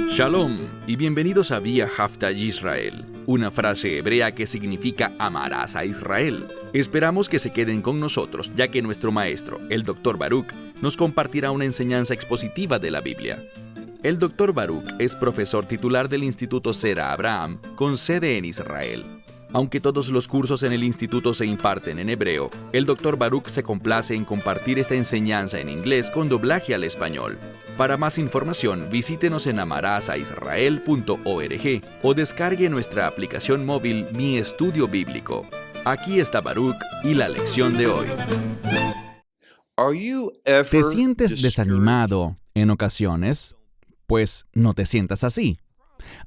Shalom y bienvenidos a Vía Haftaj Israel, una frase hebrea que significa amarás a Israel. Esperamos que se queden con nosotros, ya que nuestro maestro, el Dr. Baruch, nos compartirá una enseñanza expositiva de la Biblia. El Dr. Baruch es profesor titular del Instituto Zera Abraham, con sede en Israel. Aunque todos los cursos en el instituto se imparten en hebreo, el Dr. Baruch se complace en compartir esta enseñanza en inglés con doblaje al español. Para más información, visítenos en amarasaisrael.org o descargue nuestra aplicación móvil Mi Estudio Bíblico. Aquí está Baruch y la lección de hoy. ¿Te sientes desanimado en ocasiones? Pues no te sientas así.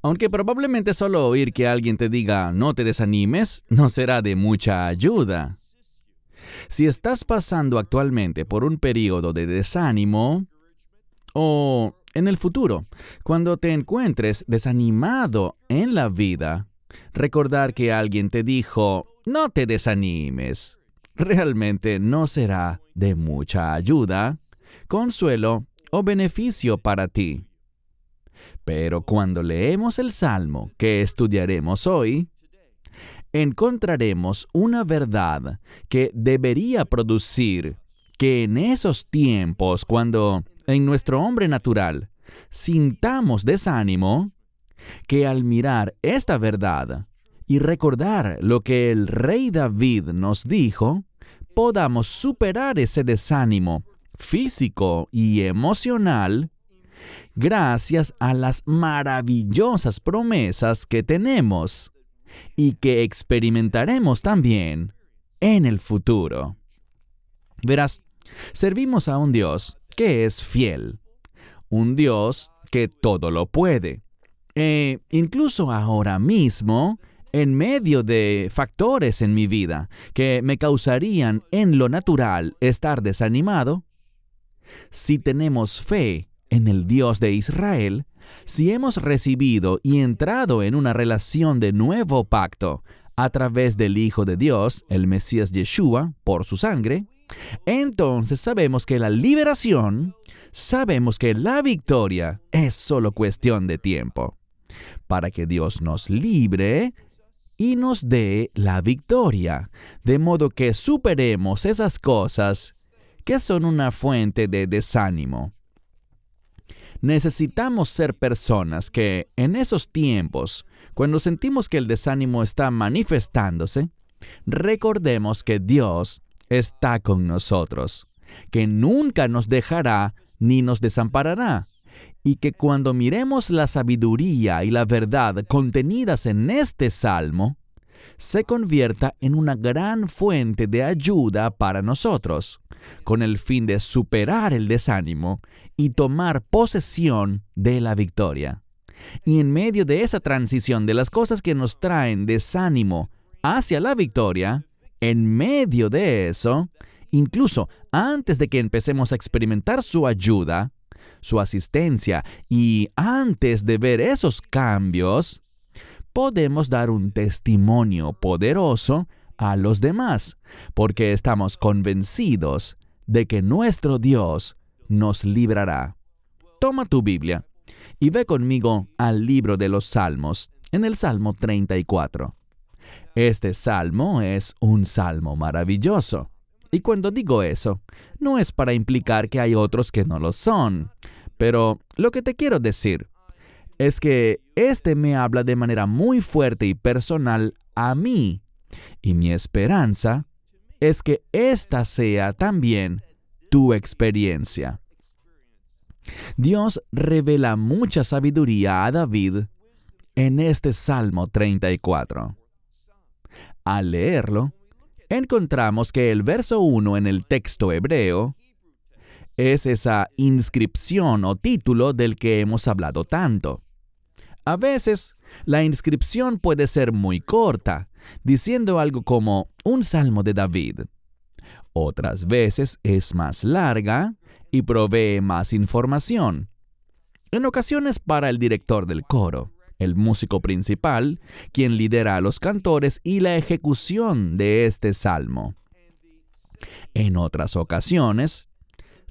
Aunque probablemente solo oír que alguien te diga no te desanimes no será de mucha ayuda. Si estás pasando actualmente por un periodo de desánimo, o en el futuro, cuando te encuentres desanimado en la vida, recordar que alguien te dijo no te desanimes realmente no será de mucha ayuda, consuelo o beneficio para ti. Pero cuando leemos el Salmo que estudiaremos hoy, encontraremos una verdad que debería producir que en esos tiempos, cuando en nuestro hombre natural sintamos desánimo, que al mirar esta verdad y recordar lo que el rey David nos dijo, podamos superar ese desánimo físico y emocional gracias a las maravillosas promesas que tenemos y que experimentaremos también en el futuro. Verás, servimos a un Dios que es fiel, un Dios que todo lo puede. Incluso ahora mismo, en medio de factores en mi vida que me causarían en lo natural estar desanimado, si tenemos fe en el Dios de Israel, si hemos recibido y entrado en una relación de nuevo pacto a través del Hijo de Dios, el Mesías Yeshua, por su sangre, entonces sabemos que la liberación, sabemos que la victoria es solo cuestión de tiempo, para que Dios nos libre y nos dé la victoria, de modo que superemos esas cosas que son una fuente de desánimo. Necesitamos ser personas que, en esos tiempos, cuando sentimos que el desánimo está manifestándose, recordemos que Dios está con nosotros, que nunca nos dejará ni nos desamparará, y que cuando miremos la sabiduría y la verdad contenidas en este salmo, se convierta en una gran fuente de ayuda para nosotros, con el fin de superar el desánimo y tomar posesión de la victoria. Y en medio de esa transición de las cosas que nos traen desánimo hacia la victoria, en medio de eso, incluso antes de que empecemos a experimentar su ayuda, su asistencia, y antes de ver esos cambios, podemos dar un testimonio poderoso a los demás, porque estamos convencidos de que nuestro Dios nos librará. Toma tu Biblia y ve conmigo al libro de los Salmos, en el Salmo 34. Este salmo es un salmo maravilloso. Y cuando digo eso, no es para implicar que hay otros que no lo son, pero lo que te quiero decir es que este me habla de manera muy fuerte y personal a mí, y mi esperanza es que esta sea también tu experiencia. Dios revela mucha sabiduría a David en este Salmo 34. Al leerlo, encontramos que el verso 1 en el texto hebreo es esa inscripción o título del que hemos hablado tanto. A veces, la inscripción puede ser muy corta, diciendo algo como un salmo de David. Otras veces es más larga y provee más información. En ocasiones para el director del coro, el músico principal, quien lidera a los cantores y la ejecución de este salmo. En otras ocasiones,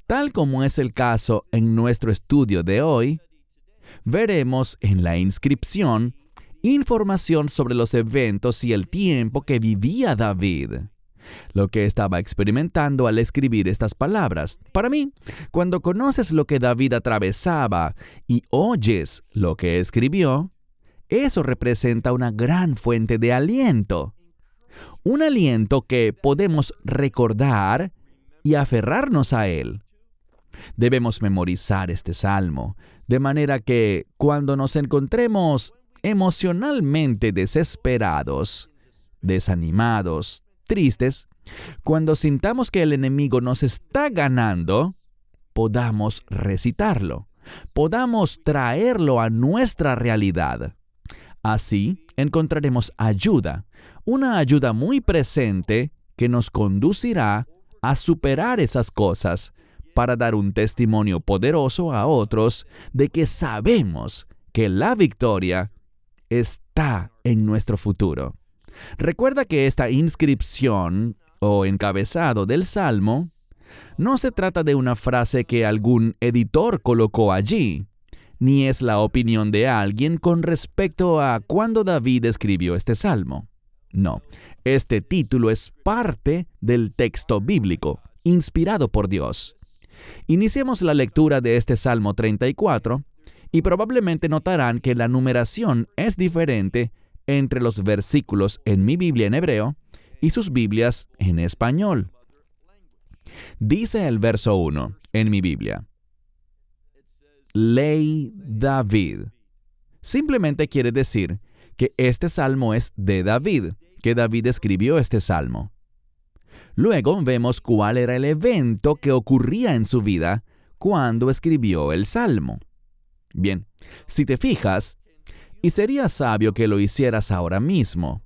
Tal como es el caso en nuestro estudio de hoy, veremos en la inscripción información sobre los eventos y el tiempo que vivía David, lo que estaba experimentando al escribir estas palabras. Para mí, cuando conoces lo que David atravesaba y oyes lo que escribió, eso representa una gran fuente de aliento. Un aliento que podemos recordar y aferrarnos a él. Debemos memorizar este salmo, de manera que cuando nos encontremos emocionalmente desesperados, desanimados, tristes, cuando sintamos que el enemigo nos está ganando, podamos recitarlo, podamos traerlo a nuestra realidad. Así encontraremos ayuda, una ayuda muy presente que nos conducirá a superar esas cosas para dar un testimonio poderoso a otros de que sabemos que la victoria está en nuestro futuro. Recuerda que esta inscripción o encabezado del Salmo no se trata de una frase que algún editor colocó allí, ni es la opinión de alguien con respecto a cuándo David escribió este Salmo. No, este título es parte del texto bíblico, inspirado por Dios. Iniciemos la lectura de este Salmo 34 y probablemente notarán que la numeración es diferente entre los versículos en mi Biblia en hebreo y sus Biblias en español. Dice el verso 1 en mi Biblia: Ley David. Simplemente quiere decir que este salmo es de David, que David escribió este salmo. Luego vemos cuál era el evento que ocurría en su vida cuando escribió el salmo. Bien, si te fijas, y sería sabio que lo hicieras ahora mismo,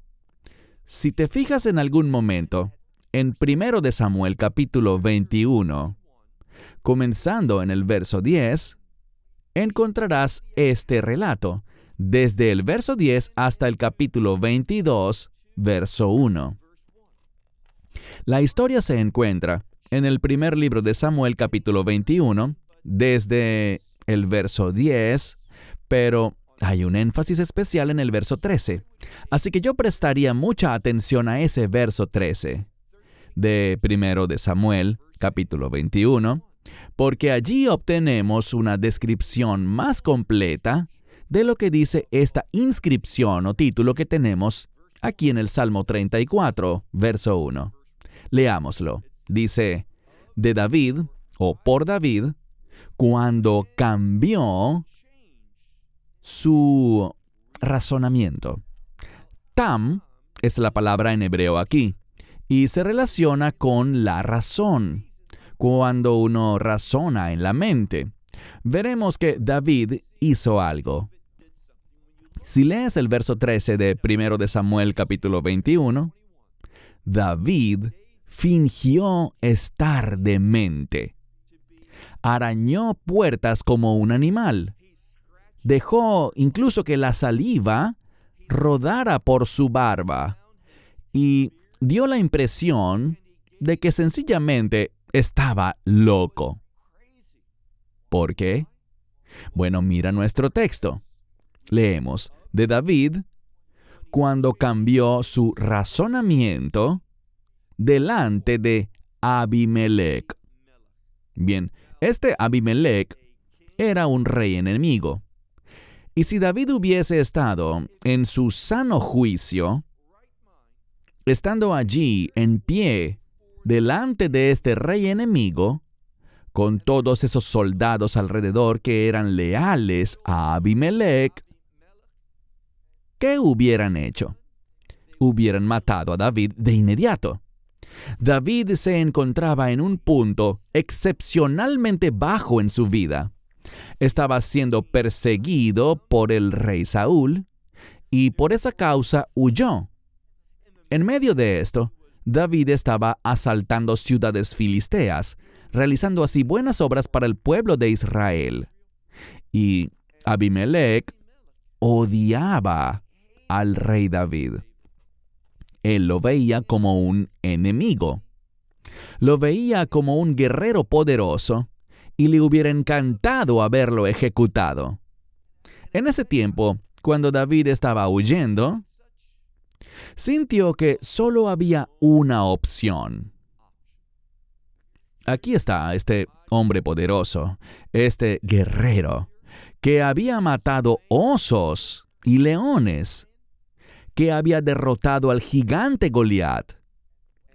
si te fijas en algún momento, en 1 de Samuel capítulo 21, comenzando en el verso 10, encontrarás este relato, desde el verso 10 hasta el capítulo 22, verso 1. La historia se encuentra en el primer libro de Samuel capítulo 21, desde el verso 10, pero hay un énfasis especial en el verso 13. Así que yo prestaría mucha atención a ese verso 13 de 1 de Samuel capítulo 21, porque allí obtenemos una descripción más completa de lo que dice esta inscripción o título que tenemos aquí en el Salmo 34, verso 1. Leámoslo. Dice, de David, o por David, cuando cambió su razonamiento. Tam es la palabra en hebreo aquí, y se relaciona con la razón. Cuando uno razona en la mente, veremos que David hizo algo. Si lees el verso 13 de 1 de Samuel capítulo 21, David fingió estar demente. Arañó puertas como un animal. Dejó incluso que la saliva rodara por su barba y dio la impresión de que sencillamente estaba loco. ¿Por qué? Bueno, mira nuestro texto. Leemos de David cuando cambió su razonamiento delante de Abimelec. Bien, este Abimelec era un rey enemigo. Y si David hubiese estado en su sano juicio, estando allí en pie delante de este rey enemigo, con todos esos soldados alrededor que eran leales a Abimelec, ¿qué hubieran hecho? Hubieran matado a David de inmediato. David se encontraba en un punto excepcionalmente bajo en su vida. Estaba siendo perseguido por el rey Saúl y por esa causa huyó. En medio de esto, David estaba asaltando ciudades filisteas, realizando así buenas obras para el pueblo de Israel. Y Abimelec odiaba al rey David. Él lo veía como un enemigo. Lo veía como un guerrero poderoso y le hubiera encantado haberlo ejecutado. En ese tiempo, cuando David estaba huyendo, sintió que solo había una opción. Aquí está este hombre poderoso, este guerrero, que había matado osos y leones, que había derrotado al gigante Goliat.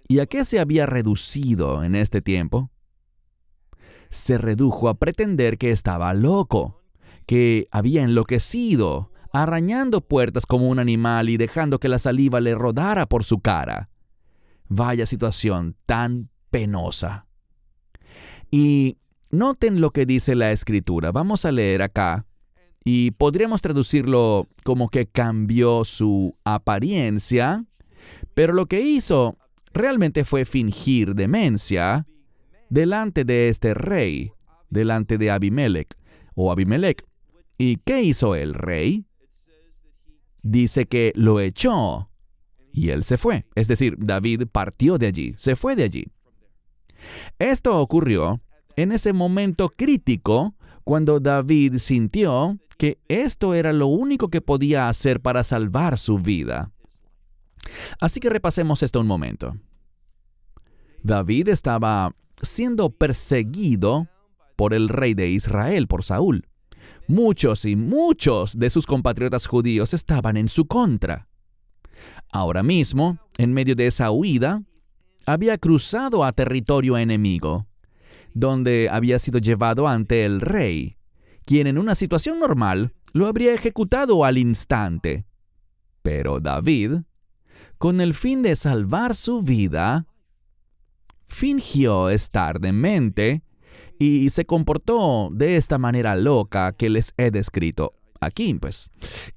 ¿Y a qué se había reducido en este tiempo? Se redujo a pretender que estaba loco, que había enloquecido, arañando puertas como un animal y dejando que la saliva le rodara por su cara. Vaya situación tan penosa. Y noten lo que dice la Escritura. Vamos a leer acá y podríamos traducirlo como que cambió su apariencia, pero lo que hizo realmente fue fingir demencia delante de este rey, delante de Abimelech. ¿Y qué hizo el rey? Dice que lo echó y él se fue. Es decir, David partió de allí, se fue de allí. Esto ocurrió en ese momento crítico cuando David sintió que esto era lo único que podía hacer para salvar su vida. Así que repasemos esto un momento. David estaba siendo perseguido por el rey de Israel, por Saúl. Muchos de sus compatriotas judíos estaban en su contra. Ahora mismo, en medio de esa huida, había cruzado a territorio enemigo, donde había sido llevado ante el rey, quien en una situación normal lo habría ejecutado al instante. Pero David, con el fin de salvar su vida, fingió estar demente y se comportó de esta manera loca que les he descrito aquí, pues.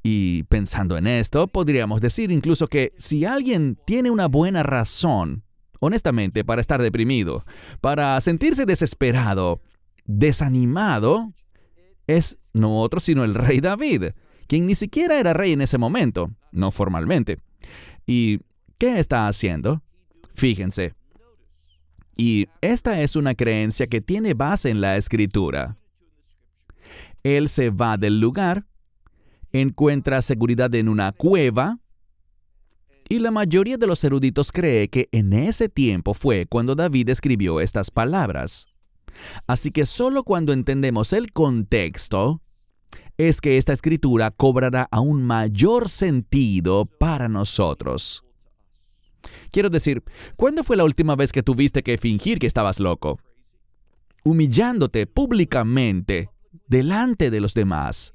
Y pensando en esto, podríamos decir incluso que si alguien tiene una buena razón, honestamente, para estar deprimido, para sentirse desesperado, desanimado, es no otro sino el rey David, quien ni siquiera era rey en ese momento, no formalmente. ¿Y qué está haciendo? Fíjense. Y esta es una creencia que tiene base en la Escritura. Él se va del lugar, encuentra seguridad en una cueva, y la mayoría de los eruditos cree que en ese tiempo fue cuando David escribió estas palabras. Así que solo cuando entendemos el contexto es que esta escritura cobrará aún mayor sentido para nosotros. Quiero decir, ¿cuándo fue la última vez que tuviste que fingir que estabas loco? Humillándote públicamente delante de los demás,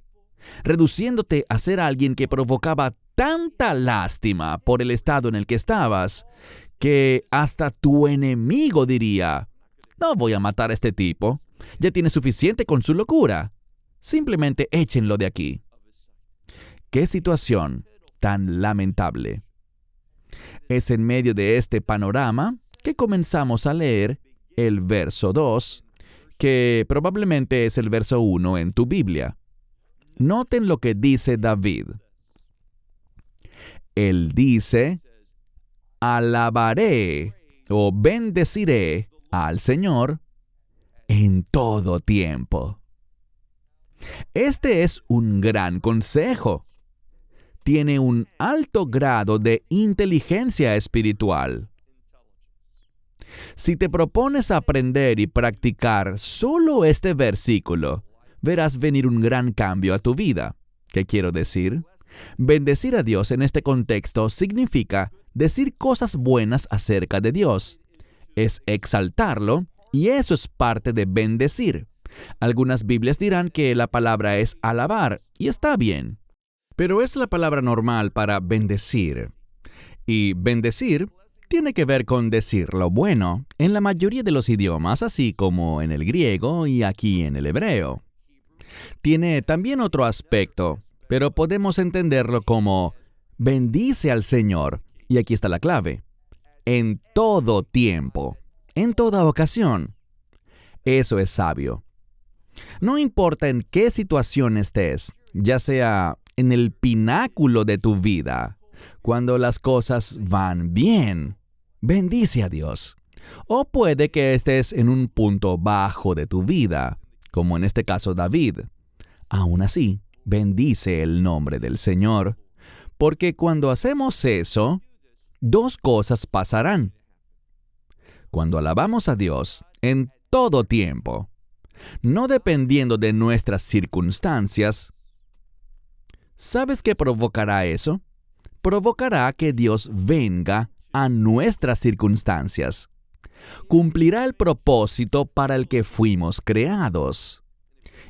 reduciéndote a ser alguien que provocaba tanta lástima por el estado en el que estabas, que hasta tu enemigo diría: no voy a matar a este tipo, ya tiene suficiente con su locura. Simplemente échenlo de aquí. ¡Qué situación tan lamentable! Es en medio de este panorama que comenzamos a leer el verso 2, que probablemente es el verso 1 en tu Biblia. Noten lo que dice David. Él dice: alabaré o bendeciré al Señor en todo tiempo. Este es un gran consejo. Tiene un alto grado de inteligencia espiritual. Si te propones aprender y practicar solo este versículo, verás venir un gran cambio a tu vida. ¿Qué quiero decir? Bendecir a Dios en este contexto significa decir cosas buenas acerca de Dios. Es exaltarlo, y eso es parte de bendecir. Algunas Biblias dirán que la palabra es alabar, y está bien. Pero es la palabra normal para bendecir. Y bendecir tiene que ver con decir lo bueno en la mayoría de los idiomas, así como en el griego y aquí en el hebreo. Tiene también otro aspecto, pero podemos entenderlo como bendice al Señor, y aquí está la clave: en todo tiempo, en toda ocasión. Eso es sabio. No importa en qué situación estés, ya sea en el pináculo de tu vida, cuando las cosas van bien, bendice a Dios. O puede que estés en un punto bajo de tu vida, como en este caso David. Aún así, bendice el nombre del Señor, porque cuando hacemos eso, dos cosas pasarán. Cuando alabamos a Dios en todo tiempo, no dependiendo de nuestras circunstancias, ¿sabes qué provocará eso? Provocará que Dios venga a nuestras circunstancias. Cumplirá el propósito para el que fuimos creados.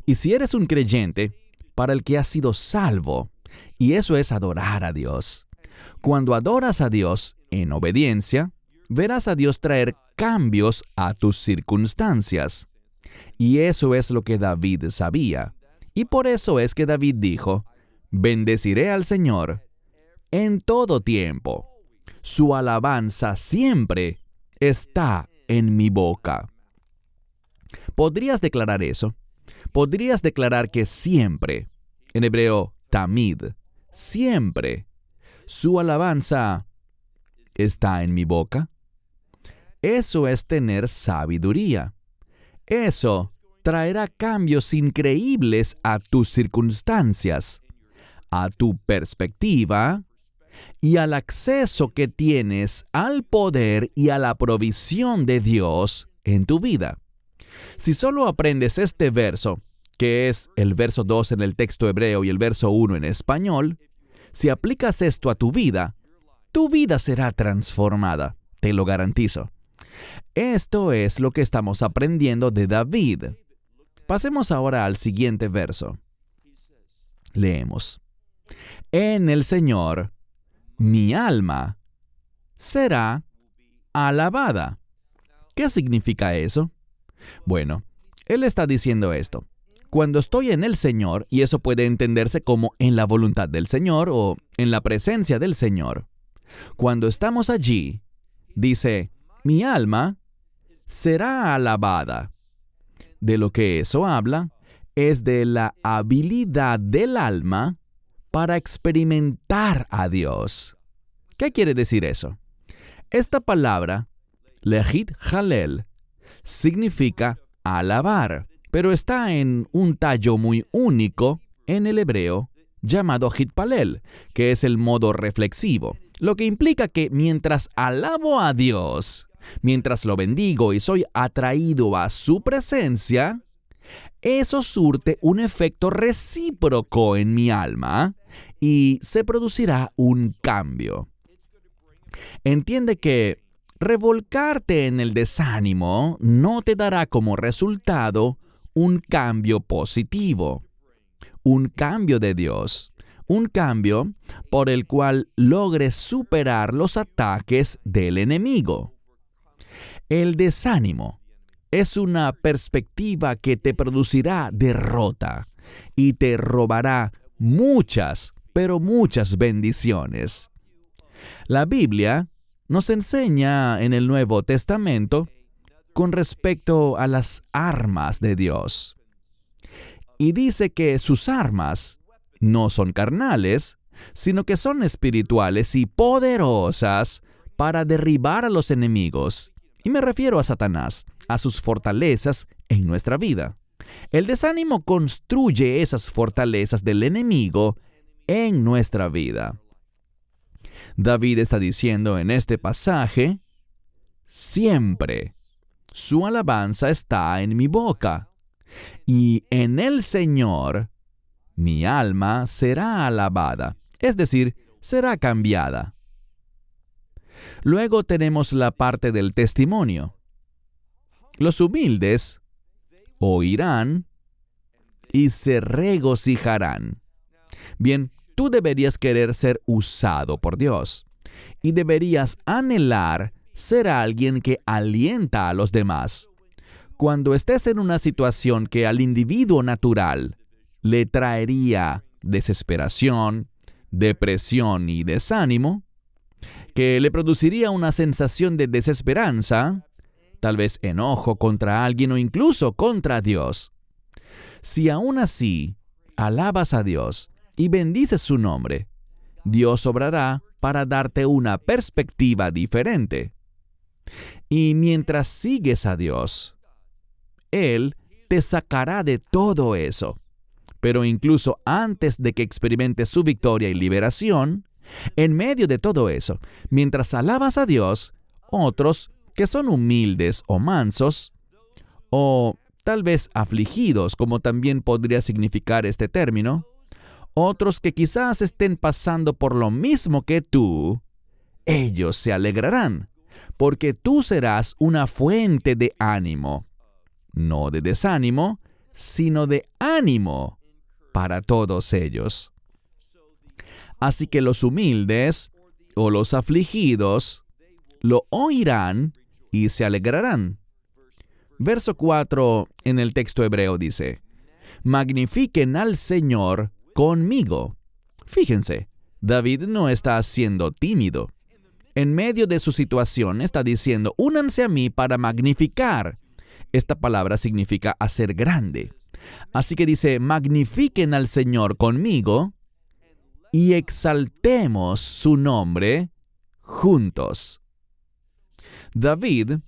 Y si eres un creyente, para el que has sido salvo, y eso es adorar a Dios. Cuando adoras a Dios en obediencia, verás a Dios traer cambios a tus circunstancias. Y eso es lo que David sabía. Y por eso es que David dijo, bendeciré al Señor en todo tiempo. Su alabanza siempre está en mi boca. ¿Podrías declarar eso? ¿Podrías declarar que siempre, en hebreo, tamid, siempre, su alabanza está en mi boca? Eso es tener sabiduría. Eso traerá cambios increíbles a tus circunstancias, a tu perspectiva y al acceso que tienes al poder y a la provisión de Dios en tu vida. Si solo aprendes este verso, que es el verso 2 en el texto hebreo y el verso 1 en español, si aplicas esto a tu vida será transformada, te lo garantizo. Esto es lo que estamos aprendiendo de David. Pasemos ahora al siguiente verso. Leemos. En el Señor, mi alma será alabada. ¿Qué significa eso? Bueno, él está diciendo esto. Cuando estoy en el Señor, y eso puede entenderse como en la voluntad del Señor o en la presencia del Señor. Cuando estamos allí, dice, mi alma será alabada. De lo que eso habla es de la habilidad del alma para experimentar a Dios. ¿Qué quiere decir eso? Esta palabra, lehit halel, significa alabar, pero está en un tallo muy único en el hebreo llamado hitpalel, que es el modo reflexivo, lo que implica que mientras alabo a Dios, mientras lo bendigo y soy atraído a su presencia, eso surte un efecto recíproco en mi alma y se producirá un cambio. Entiende que revolcarte en el desánimo no te dará como resultado un cambio positivo, un cambio de Dios, un cambio por el cual logres superar los ataques del enemigo. El desánimo es una perspectiva que te producirá derrota y te robará muchas, pero muchas bendiciones. La Biblia nos enseña en el Nuevo Testamento con respecto a las armas de Dios. Y dice que sus armas no son carnales, sino que son espirituales y poderosas para derribar a los enemigos. Y me refiero a Satanás, a sus fortalezas en nuestra vida. El desánimo construye esas fortalezas del enemigo en nuestra vida. David está diciendo en este pasaje, siempre su alabanza está en mi boca, y en el Señor mi alma será alabada, es decir, será cambiada. Luego tenemos la parte del testimonio. Los humildes oirán y se regocijarán. Bien, tú deberías querer ser usado por Dios y deberías anhelar ser alguien que alienta a los demás. Cuando estés en una situación que al individuo natural le traería desesperación, depresión y desánimo, que le produciría una sensación de desesperanza, tal vez enojo contra alguien o incluso contra Dios. Si aún así alabas a Dios y bendices su nombre, Dios obrará para darte una perspectiva diferente. Y mientras sigues a Dios, Él te sacará de todo eso. Pero incluso antes de que experimentes su victoria y liberación, en medio de todo eso, mientras alabas a Dios, otros que son humildes o mansos, o tal vez afligidos, como también podría significar este término, otros que quizás estén pasando por lo mismo que tú, ellos se alegrarán, porque tú serás una fuente de ánimo, no de desánimo, sino de ánimo para todos ellos. Así que los humildes o los afligidos lo oirán y se alegrarán. Verso 4 en el texto hebreo dice, magnifiquen al Señor conmigo. Fíjense, David no está siendo tímido. En medio de su situación está diciendo, únanse a mí para magnificar. Esta palabra significa hacer grande. Así que dice, magnifiquen al Señor conmigo y exaltemos su nombre juntos. David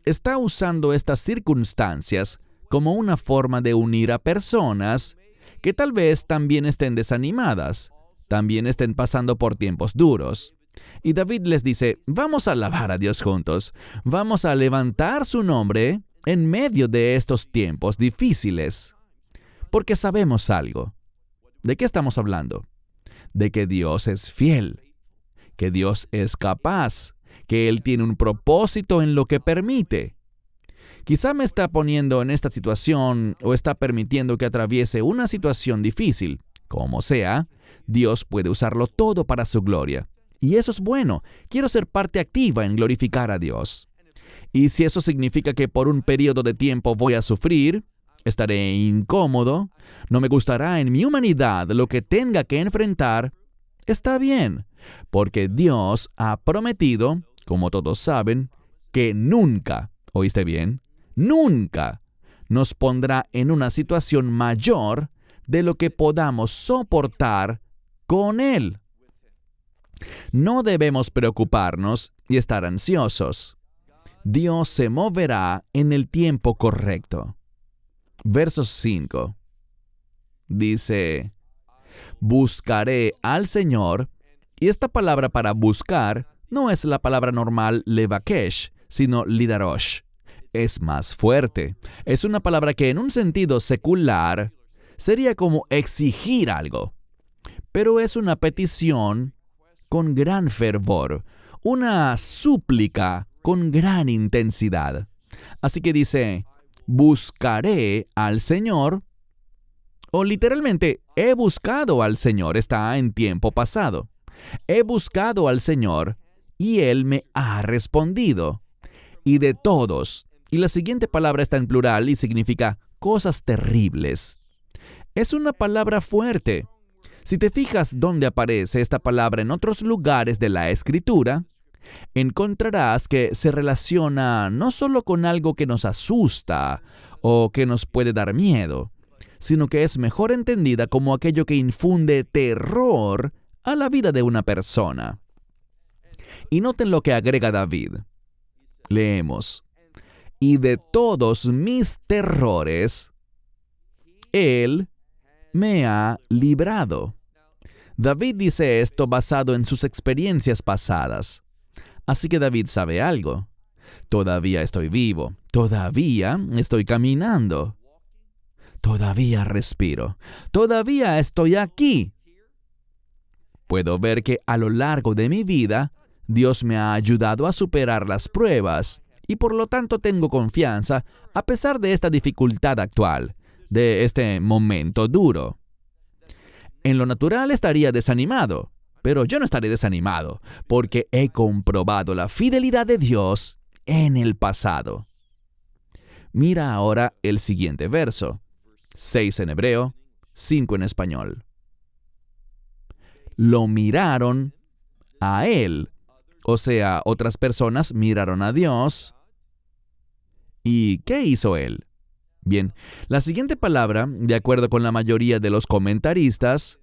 está usando estas circunstancias como una forma de unir a personas que tal vez también estén desanimadas, también estén pasando por tiempos duros. Y David les dice, vamos a alabar a Dios juntos, vamos a levantar su nombre en medio de estos tiempos difíciles. Porque sabemos algo. ¿De qué estamos hablando? De que Dios es fiel, que Dios es capaz, que Él tiene un propósito en lo que permite. Quizá me está poniendo en esta situación o está permitiendo que atraviese una situación difícil. Como sea, Dios puede usarlo todo para su gloria. Y eso es bueno. Quiero ser parte activa en glorificar a Dios. Y si eso significa que por un periodo de tiempo voy a sufrir, estaré incómodo, no me gustará en mi humanidad lo que tenga que enfrentar, está bien, porque Dios ha prometido, como todos saben, que nunca, ¿oíste bien? Nunca nos pondrá en una situación mayor de lo que podamos soportar con Él. No debemos preocuparnos y estar ansiosos. Dios se moverá en el tiempo correcto. Verso 5. Dice, buscaré al Señor, y esta palabra para buscar no es la palabra normal levakesh, sino lidarosh. Es más fuerte. Es una palabra que en un sentido secular sería como exigir algo. Pero es una petición con gran fervor, una súplica con gran intensidad. Así que dice, buscaré al Señor, o literalmente, he buscado al Señor, está en tiempo pasado. He buscado al Señor y Él me ha respondido. Y de todos, y la siguiente palabra está en plural y significa cosas terribles. Es una palabra fuerte. Si te fijas dónde aparece esta palabra en otros lugares de la Escritura, encontrarás que se relaciona no solo con algo que nos asusta o que nos puede dar miedo, sino que es mejor entendida como aquello que infunde terror a la vida de una persona. Y noten lo que agrega David. Leemos, y de todos mis terrores, Él me ha librado. David dice esto basado en sus experiencias pasadas. Así que David sabe algo. Todavía estoy vivo. Todavía estoy caminando. Todavía respiro. Todavía estoy aquí. Puedo ver que a lo largo de mi vida, Dios me ha ayudado a superar las pruebas y por lo tanto tengo confianza a pesar de esta dificultad actual, de este momento duro. En lo natural estaría desanimado, pero yo no estaré desanimado porque he comprobado la fidelidad de Dios en el pasado. Mira ahora el siguiente verso, 6 en hebreo, 5 en español. Lo miraron a Él, o sea, otras personas miraron a Dios. ¿Y qué hizo Él? Bien, la siguiente palabra, de acuerdo con la mayoría de los comentaristas,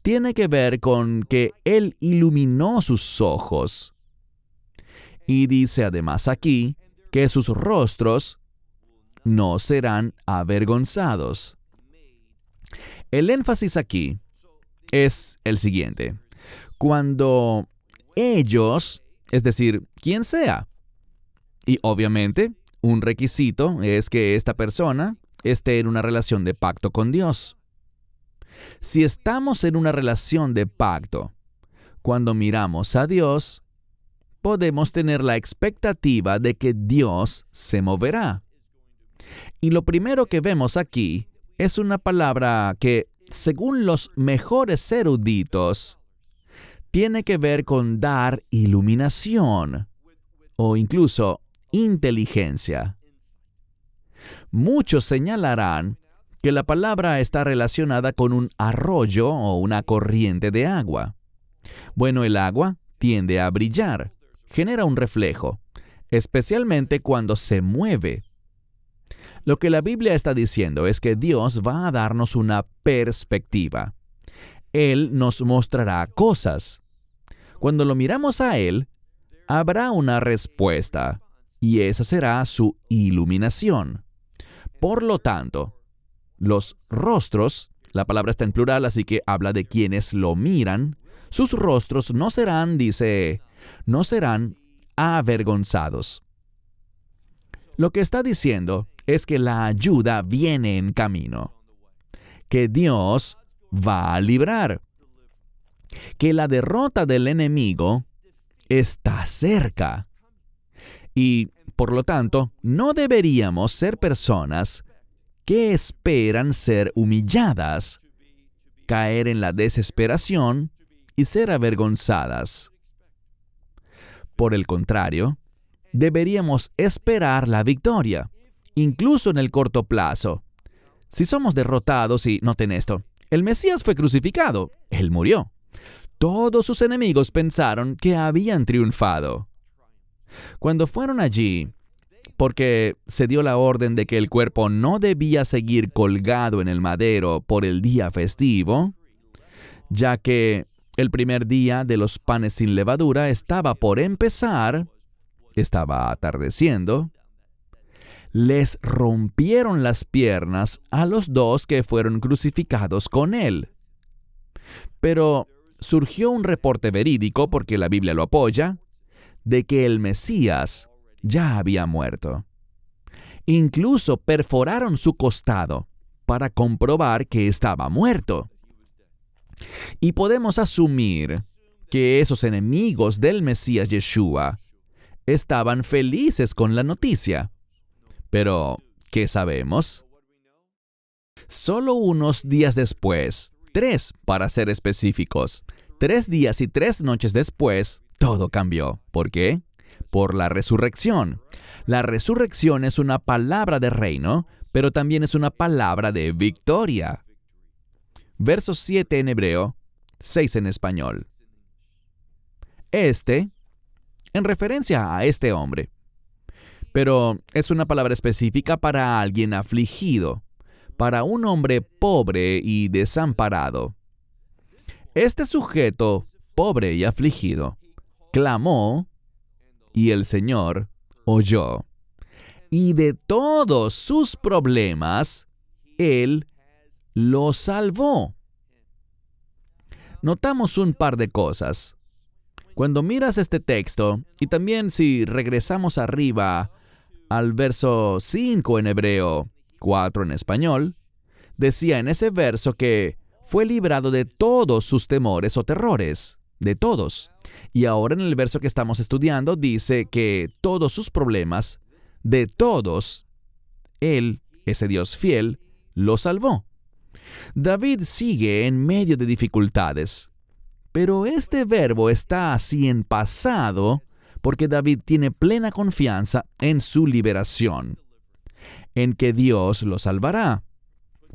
tiene que ver con que Él iluminó sus ojos. Y dice además aquí que sus rostros no serán avergonzados. El énfasis aquí es el siguiente. Cuando ellos, es decir, quien sea, y obviamente un requisito es que esta persona esté en una relación de pacto con Dios. Si estamos en una relación de pacto, cuando miramos a Dios, podemos tener la expectativa de que Dios se moverá. Y lo primero que vemos aquí es una palabra que, según los mejores eruditos, tiene que ver con dar iluminación o incluso inteligencia. Muchos señalarán que la palabra está relacionada con un arroyo o una corriente de agua. Bueno, el agua tiende a brillar, genera un reflejo, especialmente cuando se mueve. Lo que la Biblia está diciendo es que Dios va a darnos una perspectiva. Él nos mostrará cosas. Cuando lo miramos a Él, habrá una respuesta, y esa será su iluminación. Por lo tanto, los rostros, la palabra está en plural, así que habla de quienes lo miran, sus rostros no serán, dice, no serán avergonzados. Lo que está diciendo es que la ayuda viene en camino, que Dios va a librar, que la derrota del enemigo está cerca. Y, por lo tanto, no deberíamos ser personas que esperan ser humilladas, caer en la desesperación y ser avergonzadas. Por el contrario, deberíamos esperar la victoria, incluso en el corto plazo. Si somos derrotados y, noten esto, el Mesías fue crucificado, Él murió. Todos sus enemigos pensaron que habían triunfado. Cuando fueron allí, porque se dio la orden de que el cuerpo no debía seguir colgado en el madero por el día festivo, ya que el primer día de los panes sin levadura estaba por empezar, estaba atardeciendo, les rompieron las piernas a los dos que fueron crucificados con él. Pero surgió un reporte verídico, porque la Biblia lo apoya, de que el Mesías ya había muerto. Incluso perforaron su costado para comprobar que estaba muerto. Y podemos asumir que esos enemigos del Mesías Yeshua estaban felices con la noticia. Pero, ¿qué sabemos? Solo unos días después, 3 para ser específicos, 3 días y 3 noches después, todo cambió. ¿Por qué? Por la resurrección. La resurrección es una palabra de reino, pero también es una palabra de victoria. Verso 7 en hebreo, 6 en español. En referencia a este hombre. Pero es una palabra específica para alguien afligido, para un hombre pobre y desamparado. Este sujeto, pobre y afligido, clamó, y el Señor oyó. Y de todos sus problemas, Él lo salvó. Notamos un par de cosas. Cuando miras este texto, y también si regresamos arriba al verso 5 en hebreo, 4 en español, decía en ese verso que fue librado de todos sus temores o terrores, de todos. Y ahora en el verso que estamos estudiando dice que todos sus problemas, de todos, Él, ese Dios fiel, lo salvó. David sigue en medio de dificultades, pero este verbo está así en pasado porque David tiene plena confianza en su liberación, en que Dios lo salvará,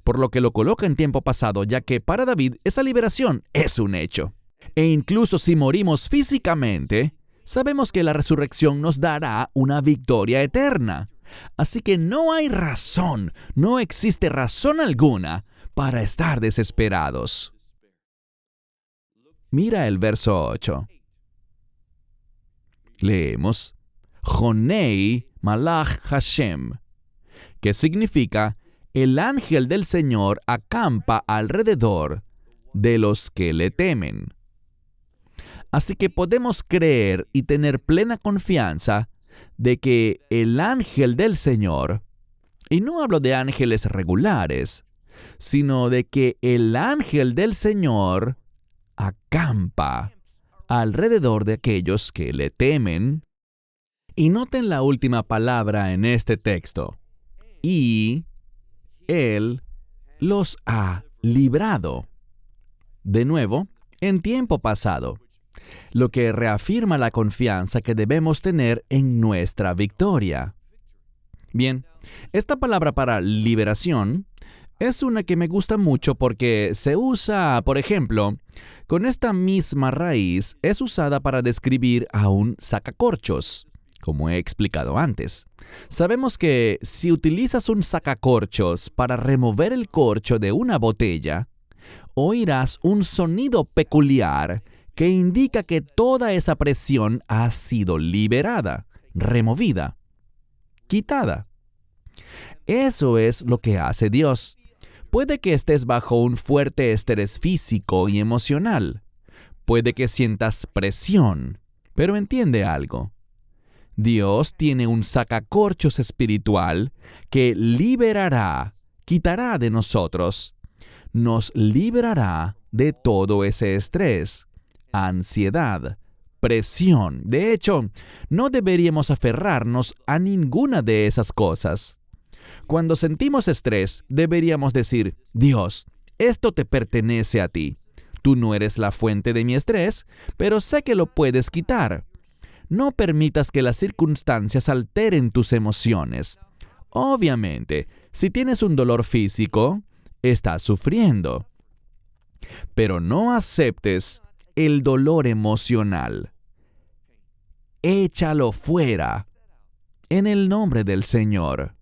por lo que lo coloca en tiempo pasado, ya que para David esa liberación es un hecho. E incluso si morimos físicamente, sabemos que la resurrección nos dará una victoria eterna. Así que no hay razón, no existe razón alguna para estar desesperados. Mira el verso 8. Leemos, Jonei Malach Hashem, que significa el ángel del Señor acampa alrededor de los que le temen. Así que podemos creer y tener plena confianza de que el ángel del Señor, y no hablo de ángeles regulares, sino de que el ángel del Señor acampa alrededor de aquellos que le temen. Y noten la última palabra en este texto. Y Él los ha librado. De nuevo, en tiempo pasado, lo que reafirma la confianza que debemos tener en nuestra victoria. Bien, esta palabra para liberación es una que me gusta mucho porque se usa, por ejemplo, con esta misma raíz es usada para describir a un sacacorchos, como he explicado antes. Sabemos que si utilizas un sacacorchos para remover el corcho de una botella, oirás un sonido peculiar que indica que toda esa presión ha sido liberada, removida, quitada. Eso es lo que hace Dios. Puede que estés bajo un fuerte estrés físico y emocional. Puede que sientas presión, pero entiende algo. Dios tiene un sacacorchos espiritual que liberará, quitará de nosotros, nos liberará de todo ese estrés, ansiedad, presión. De hecho, no deberíamos aferrarnos a ninguna de esas cosas. Cuando sentimos estrés, deberíamos decir, Dios, esto te pertenece a ti. Tú no eres la fuente de mi estrés, pero sé que lo puedes quitar. No permitas que las circunstancias alteren tus emociones. Obviamente, si tienes un dolor físico, estás sufriendo. Pero no aceptes el dolor emocional. Échalo fuera en el nombre del Señor.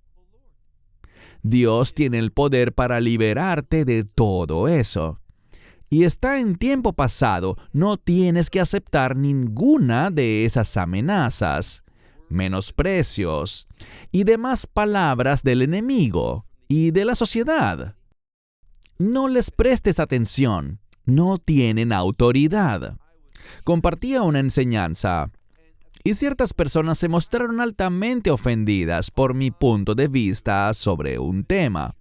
Dios tiene el poder para liberarte de todo eso. Y está en tiempo pasado, no tienes que aceptar ninguna de esas amenazas, menosprecios y demás palabras del enemigo y de la sociedad. No les prestes atención, no tienen autoridad. Compartía una enseñanza y ciertas personas se mostraron altamente ofendidas por mi punto de vista sobre un tema.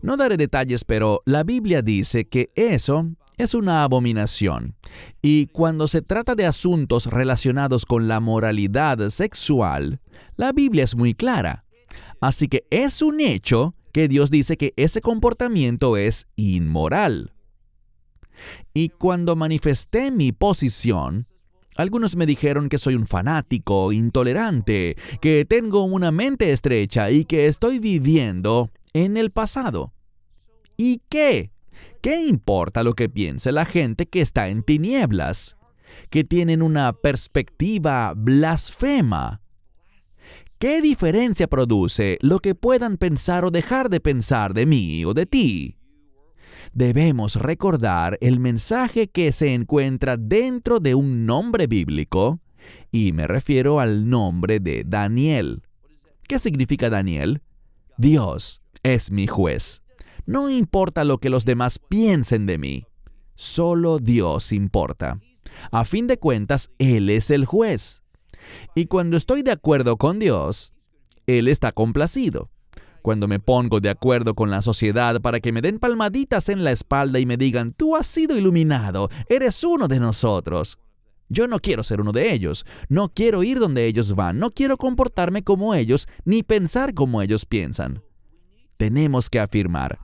No daré detalles, pero la Biblia dice que eso es una abominación. Y cuando se trata de asuntos relacionados con la moralidad sexual, la Biblia es muy clara. Así que es un hecho que Dios dice que ese comportamiento es inmoral. Y cuando manifesté mi posición, algunos me dijeron que soy un fanático, intolerante, que tengo una mente estrecha y que estoy viviendo en el pasado. ¿Y qué? ¿Qué importa lo que piense la gente que está en tinieblas? Que tienen una perspectiva blasfema. ¿Qué diferencia produce lo que puedan pensar o dejar de pensar de mí o de ti? Debemos recordar el mensaje que se encuentra dentro de un nombre bíblico, y me refiero al nombre de Daniel. ¿Qué significa Daniel? Dios es mi juez. No importa lo que los demás piensen de mí, solo Dios importa. A fin de cuentas, Él es el juez. Y cuando estoy de acuerdo con Dios, Él está complacido. Cuando me pongo de acuerdo con la sociedad para que me den palmaditas en la espalda y me digan, tú has sido iluminado, eres uno de nosotros. Yo no quiero ser uno de ellos, no quiero ir donde ellos van, no quiero comportarme como ellos, ni pensar como ellos piensan. Tenemos que afirmar,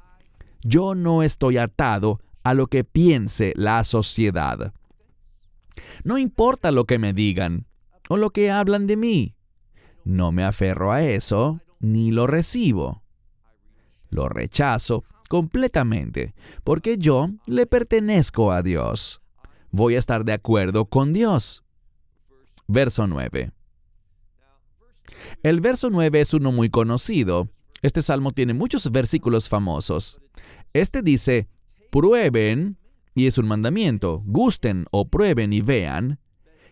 yo no estoy atado a lo que piense la sociedad. No importa lo que me digan o lo que hablan de mí. No me aferro a eso, ni lo recibo. Lo rechazo completamente, porque yo le pertenezco a Dios. Voy a estar de acuerdo con Dios. Verso 9. El verso 9 es uno muy conocido. Este salmo tiene muchos versículos famosos. Este dice, prueben, y es un mandamiento, gusten o prueben y vean,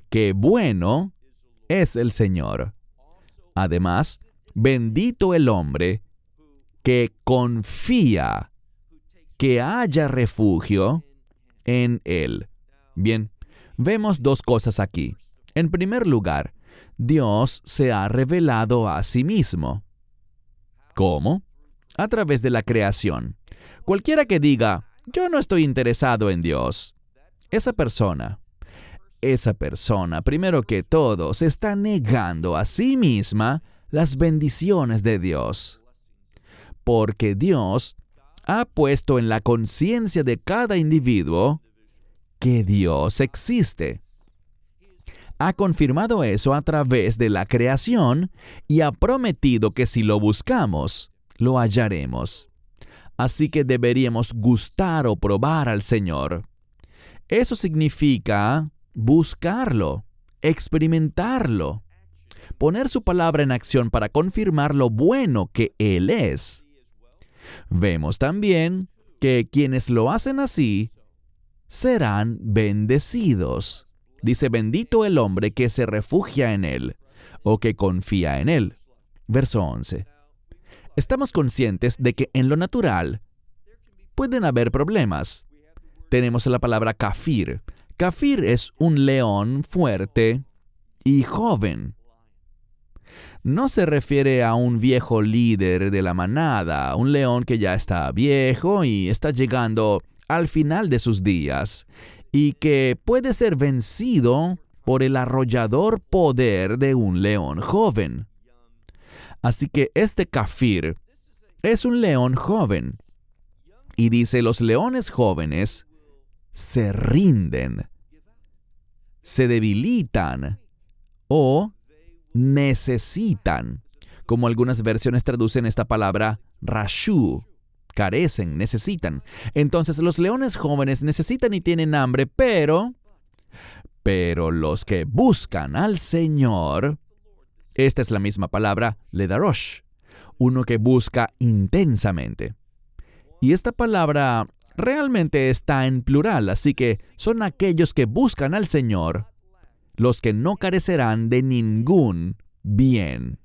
que bueno es el Señor. Además, bendito el hombre que confía, que haya refugio en Él. Bien, vemos dos cosas aquí. En primer lugar, Dios se ha revelado a sí mismo. ¿Cómo? A través de la creación. Cualquiera que diga, yo no estoy interesado en Dios, esa persona, primero que todo, se está negando a sí misma las bendiciones de Dios. Porque Dios ha puesto en la conciencia de cada individuo que Dios existe. Ha confirmado eso a través de la creación y ha prometido que si lo buscamos, lo hallaremos. Así que deberíamos gustar o probar al Señor. Eso significa buscarlo, experimentarlo, poner su palabra en acción para confirmar lo bueno que Él es. Vemos también que quienes lo hacen así serán bendecidos. Dice, bendito el hombre que se refugia en Él o que confía en Él. Verso 11. Estamos conscientes de que en lo natural pueden haber problemas. Tenemos la palabra kafir. Kafir es un león fuerte y joven. No se refiere a un viejo líder de la manada, un león que ya está viejo y está llegando al final de sus días, y que puede ser vencido por el arrollador poder de un león joven. Así que este kafir es un león joven. Y dice, los leones jóvenes se rinden, se debilitan o necesitan, como algunas versiones traducen esta palabra rashu, carecen, necesitan. Entonces los leones jóvenes necesitan y tienen hambre, pero los que buscan al Señor, esta es la misma palabra, ledarosh, uno que busca intensamente. Y esta palabra realmente está en plural, así que son aquellos que buscan al Señor, los que no carecerán de ningún bien.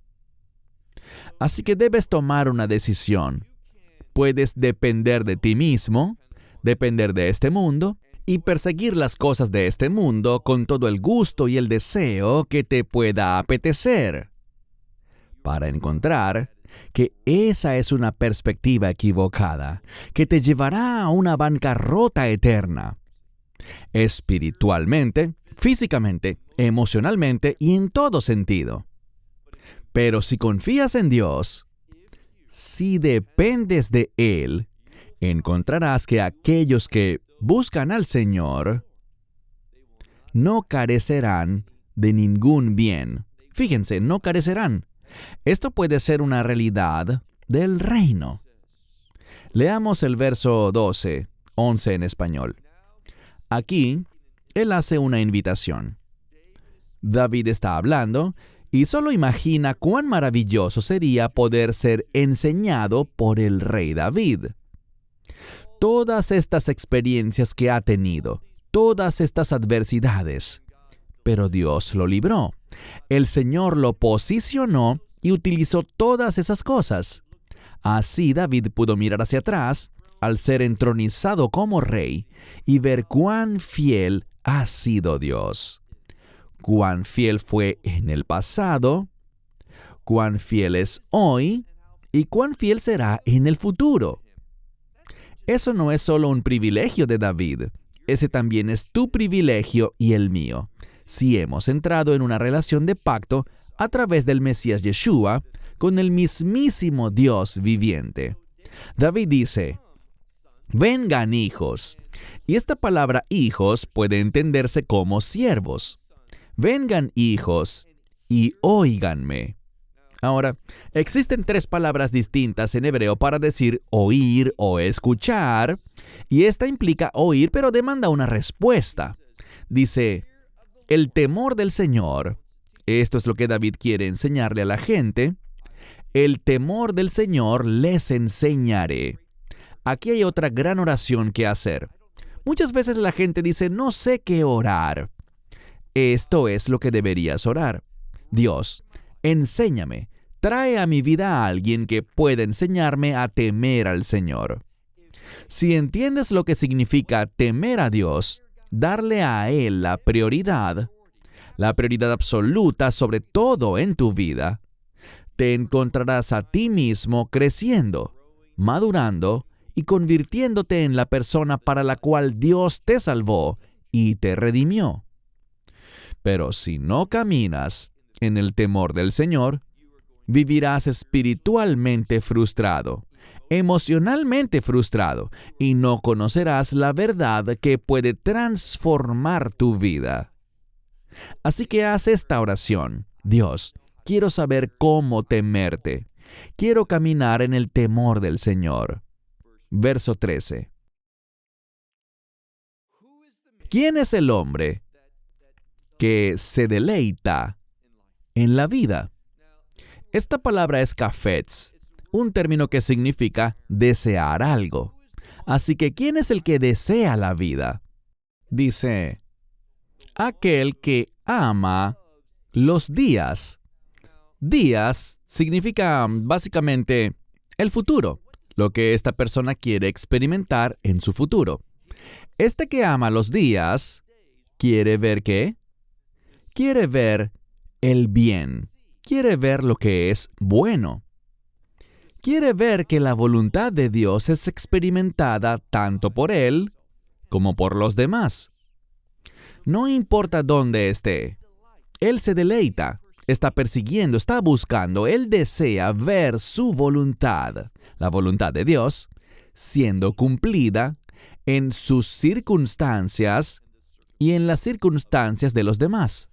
Así que debes tomar una decisión. Puedes depender de ti mismo, depender de este mundo, y perseguir las cosas de este mundo con todo el gusto y el deseo que te pueda apetecer, para encontrar que esa es una perspectiva equivocada, que te llevará a una bancarrota eterna, espiritualmente, físicamente, emocionalmente y en todo sentido. Pero si confías en Dios, si dependes de Él, encontrarás que aquellos que buscan al Señor no carecerán de ningún bien. Fíjense, no carecerán. Esto puede ser una realidad del reino. Leamos el verso 12, 11 en español. Aquí, él hace una invitación. David está hablando y solo imagina cuán maravilloso sería poder ser enseñado por el rey David. Todas estas experiencias que ha tenido, todas estas adversidades, pero Dios lo libró. El Señor lo posicionó y utilizó todas esas cosas. Así David pudo mirar hacia atrás al ser entronizado como rey y ver cuán fiel ha sido Dios. Cuán fiel fue en el pasado, cuán fiel es hoy y cuán fiel será en el futuro. Eso no es solo un privilegio de David, ese también es tu privilegio y el mío, si hemos entrado en una relación de pacto a través del Mesías Yeshua con el mismísimo Dios viviente. David dice, vengan hijos, y esta palabra hijos puede entenderse como siervos. Vengan hijos y óiganme. Ahora, existen 3 palabras distintas en hebreo para decir oír o escuchar, y esta implica oír, pero demanda una respuesta. Dice, el temor del Señor, esto es lo que David quiere enseñarle a la gente, el temor del Señor les enseñaré. Aquí hay otra gran oración que hacer. Muchas veces la gente dice, no sé qué orar. Esto es lo que deberías orar. Dios, enséñame, trae a mi vida a alguien que pueda enseñarme a temer al Señor. Si entiendes lo que significa temer a Dios, darle a Él la prioridad absoluta sobre todo en tu vida, te encontrarás a ti mismo creciendo, madurando y convirtiéndote en la persona para la cual Dios te salvó y te redimió. Pero si no caminas en el temor del Señor, vivirás espiritualmente frustrado, emocionalmente frustrado, y no conocerás la verdad que puede transformar tu vida. Así que haz esta oración. Dios, quiero saber cómo temerte. Quiero caminar en el temor del Señor. Verso 13. ¿Quién es el hombre que se deleita en la vida? Esta palabra es kafetz, un término que significa desear algo. Así que, ¿quién es el que desea la vida? Dice, aquel que ama los días. Días significa básicamente el futuro, lo que esta persona quiere experimentar en su futuro. Este que ama los días, ¿quiere ver qué? Quiere ver el bien. Quiere ver lo que es bueno. Quiere ver que la voluntad de Dios es experimentada tanto por él como por los demás. No importa dónde esté, él se deleita, está persiguiendo, está buscando, él desea ver su voluntad, la voluntad de Dios, siendo cumplida en sus circunstancias y en las circunstancias de los demás.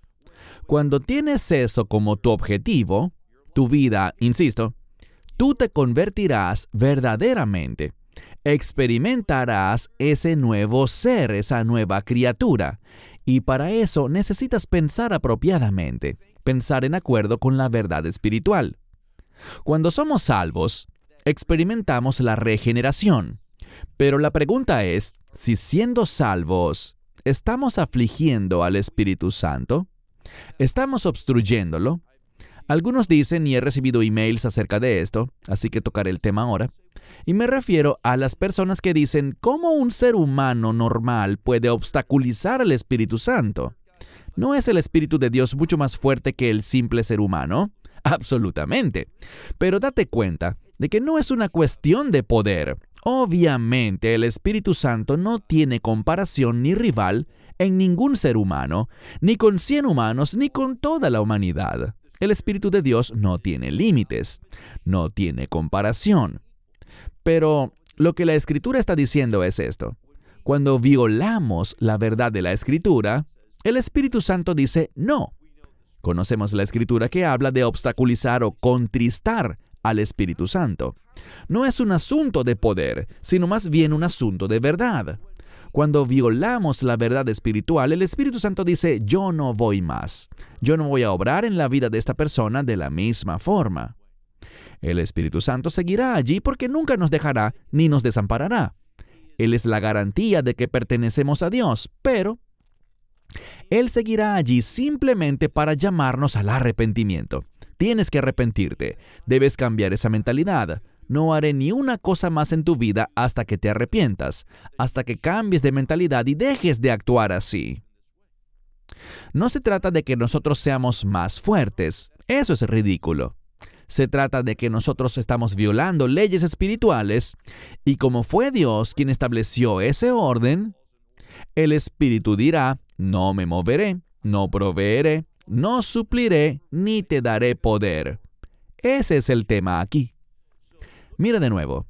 Cuando tienes eso como tu objetivo, tu vida, insisto, tú te convertirás verdaderamente. Experimentarás ese nuevo ser, esa nueva criatura. Y para eso necesitas pensar apropiadamente, pensar en acuerdo con la verdad espiritual. Cuando somos salvos, experimentamos la regeneración. Pero la pregunta es, si siendo salvos, ¿estamos afligiendo al Espíritu Santo? ¿Estamos obstruyéndolo? Algunos dicen, y he recibido emails acerca de esto, así que tocaré el tema ahora, y me refiero a las personas que dicen, ¿cómo un ser humano normal puede obstaculizar al Espíritu Santo? ¿No es el Espíritu de Dios mucho más fuerte que el simple ser humano? Absolutamente. Pero date cuenta de que no es una cuestión de poder. Obviamente, el Espíritu Santo no tiene comparación ni rival en ningún ser humano, ni con 100 humanos, ni con toda la humanidad. El Espíritu de Dios no tiene límites, no tiene comparación. Pero lo que la Escritura está diciendo es esto. Cuando violamos la verdad de la Escritura, el Espíritu Santo dice no. Conocemos la Escritura que habla de obstaculizar o contristar al Espíritu Santo. No es un asunto de poder, sino más bien un asunto de verdad. Cuando violamos la verdad espiritual, el Espíritu Santo dice, yo no voy más. Yo no voy a obrar en la vida de esta persona de la misma forma. El Espíritu Santo seguirá allí porque nunca nos dejará ni nos desamparará. Él es la garantía de que pertenecemos a Dios, pero Él seguirá allí simplemente para llamarnos al arrepentimiento. Tienes que arrepentirte. Debes cambiar esa mentalidad. No haré ni una cosa más en tu vida hasta que te arrepientas, hasta que cambies de mentalidad y dejes de actuar así. No se trata de que nosotros seamos más fuertes. Eso es ridículo. Se trata de que nosotros estamos violando leyes espirituales y como fue Dios quien estableció ese orden, el Espíritu dirá, no me moveré, no proveeré, no supliré, ni te daré poder. Ese es el tema aquí. Mira de nuevo.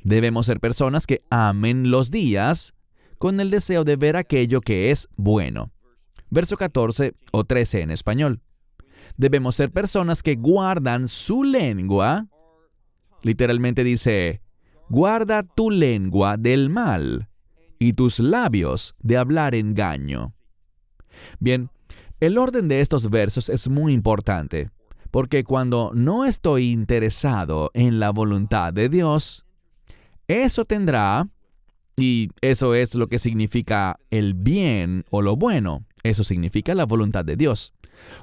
Debemos ser personas que amen los días con el deseo de ver aquello que es bueno. Verso 14 o 13 en español. Debemos ser personas que guardan su lengua. Literalmente dice, guarda tu lengua del mal y tus labios de hablar engaño. Bien, el orden de estos versos es muy importante, porque cuando no estoy interesado en la voluntad de Dios, eso tendrá, y eso es lo que significa el bien o lo bueno, eso significa la voluntad de Dios.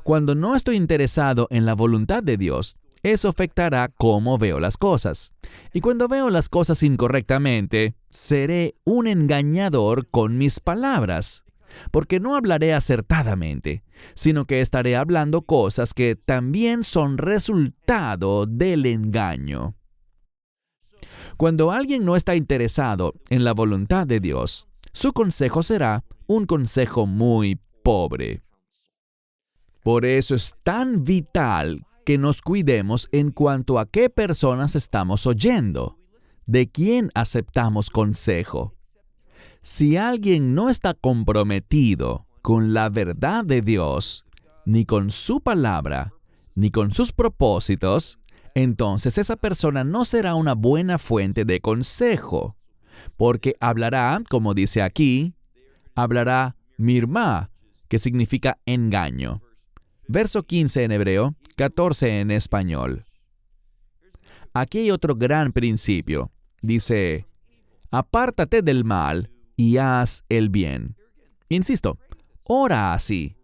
Cuando no estoy interesado en la voluntad de Dios, eso afectará cómo veo las cosas. Y cuando veo las cosas incorrectamente, seré un engañador con mis palabras, porque no hablaré acertadamente, sino que estaré hablando cosas que también son resultado del engaño. Cuando alguien no está interesado en la voluntad de Dios, su consejo será un consejo muy pobre. Por eso es tan vital que nos cuidemos en cuanto a qué personas estamos oyendo, de quién aceptamos consejo. Si alguien no está comprometido con la verdad de Dios, ni con su palabra, ni con sus propósitos, entonces esa persona no será una buena fuente de consejo, porque hablará, como dice aquí, hablará mirmá, que significa engaño. Verso 15 en hebreo, 14 en español. Aquí hay otro gran principio. Dice, apártate del mal y haz el bien. Insisto, ora así.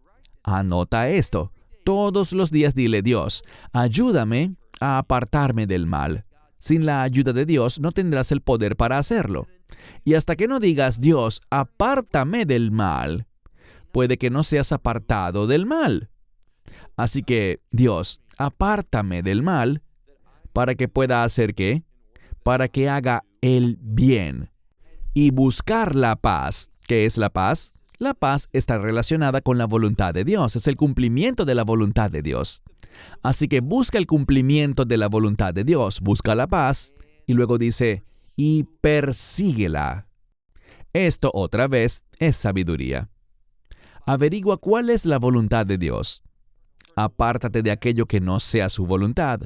Anota esto. Todos los días dile, Dios, ayúdame a apartarme del mal. Sin la ayuda de Dios no tendrás el poder para hacerlo. Y hasta que no digas, Dios, apártame del mal, puede que no seas apartado del mal. Así que, Dios, apártame del mal para que pueda hacer ¿qué? Para que haga el bien. Y buscar la paz. ¿Qué es la paz? La paz está relacionada con la voluntad de Dios. Es el cumplimiento de la voluntad de Dios. Así que busca el cumplimiento de la voluntad de Dios. Busca la paz. Y luego dice, y persíguela. Esto otra vez es sabiduría. Averigua cuál es la voluntad de Dios. Apártate de aquello que no sea su voluntad.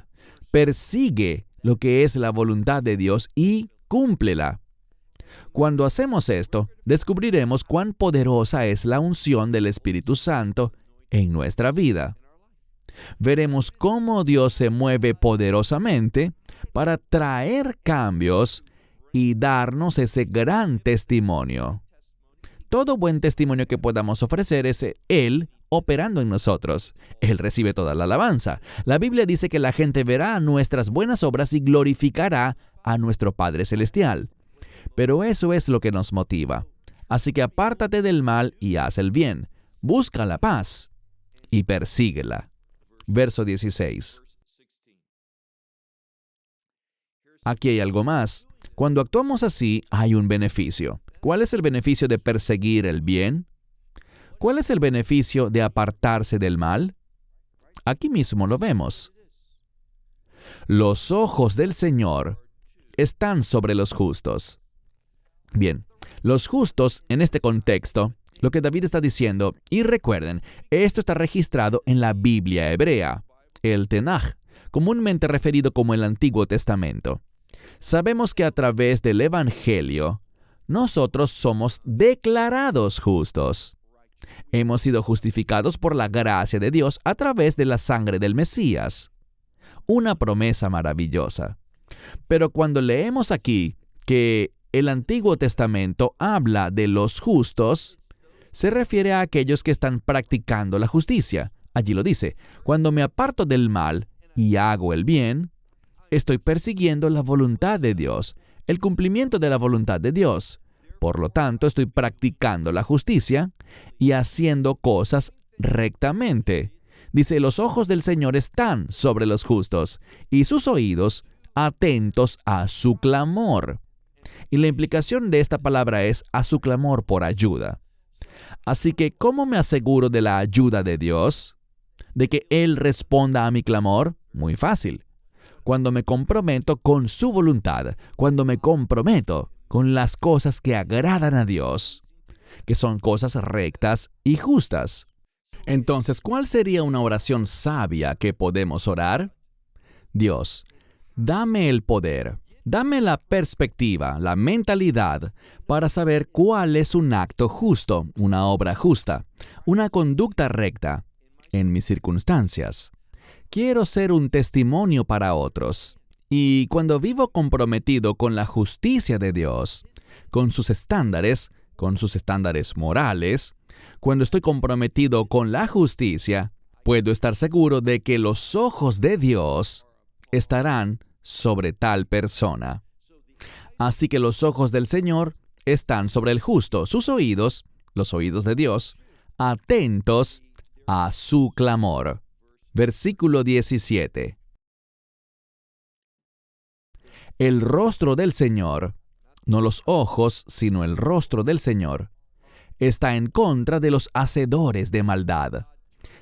Persigue lo que es la voluntad de Dios y cúmplela. Cuando hacemos esto, descubriremos cuán poderosa es la unción del Espíritu Santo en nuestra vida. Veremos cómo Dios se mueve poderosamente para traer cambios y darnos ese gran testimonio. Todo buen testimonio que podamos ofrecer es Él operando en nosotros. Él recibe toda la alabanza. La Biblia dice que la gente verá nuestras buenas obras y glorificará a nuestro Padre Celestial. Pero eso es lo que nos motiva. Así que apártate del mal y haz el bien. Busca la paz y persíguela. Verso 16. Aquí hay algo más. Cuando actuamos así, hay un beneficio. ¿Cuál es el beneficio de perseguir el bien? ¿Cuál es el beneficio de apartarse del mal? Aquí mismo lo vemos. Los ojos del Señor están sobre los justos. Bien, los justos en este contexto, lo que David está diciendo, y recuerden, esto está registrado en la Biblia hebrea, el Tenaj, comúnmente referido como el Antiguo Testamento. Sabemos que a través del Evangelio, nosotros somos declarados justos. Hemos sido justificados por la gracia de Dios a través de la sangre del Mesías. Una promesa maravillosa. Pero cuando leemos aquí que el Antiguo Testamento habla de los justos, se refiere a aquellos que están practicando la justicia. Allí lo dice, cuando me aparto del mal y hago el bien, estoy persiguiendo la voluntad de Dios, el cumplimiento de la voluntad de Dios. Por lo tanto, estoy practicando la justicia y haciendo cosas rectamente. Dice, los ojos del Señor están sobre los justos y sus oídos atentos a su clamor. Y la implicación de esta palabra es a su clamor por ayuda. Así que, ¿cómo me aseguro de la ayuda de Dios? ¿De que Él responda a mi clamor? Muy fácil. Cuando me comprometo con su voluntad, cuando me comprometo con las cosas que agradan a Dios, que son cosas rectas y justas. Entonces, ¿cuál sería una oración sabia que podemos orar? Dios, dame el poder, dame la perspectiva, la mentalidad para saber cuál es un acto justo, una obra justa, una conducta recta en mis circunstancias. Quiero ser un testimonio para otros. Y cuando vivo comprometido con la justicia de Dios, con sus estándares morales, cuando estoy comprometido con la justicia, puedo estar seguro de que los ojos de Dios estarán sobre tal persona. Así que los ojos del Señor están sobre el justo, sus oídos, los oídos de Dios, atentos a su clamor. Versículo 17. El rostro del Señor, no los ojos, sino el rostro del Señor, está en contra de los hacedores de maldad.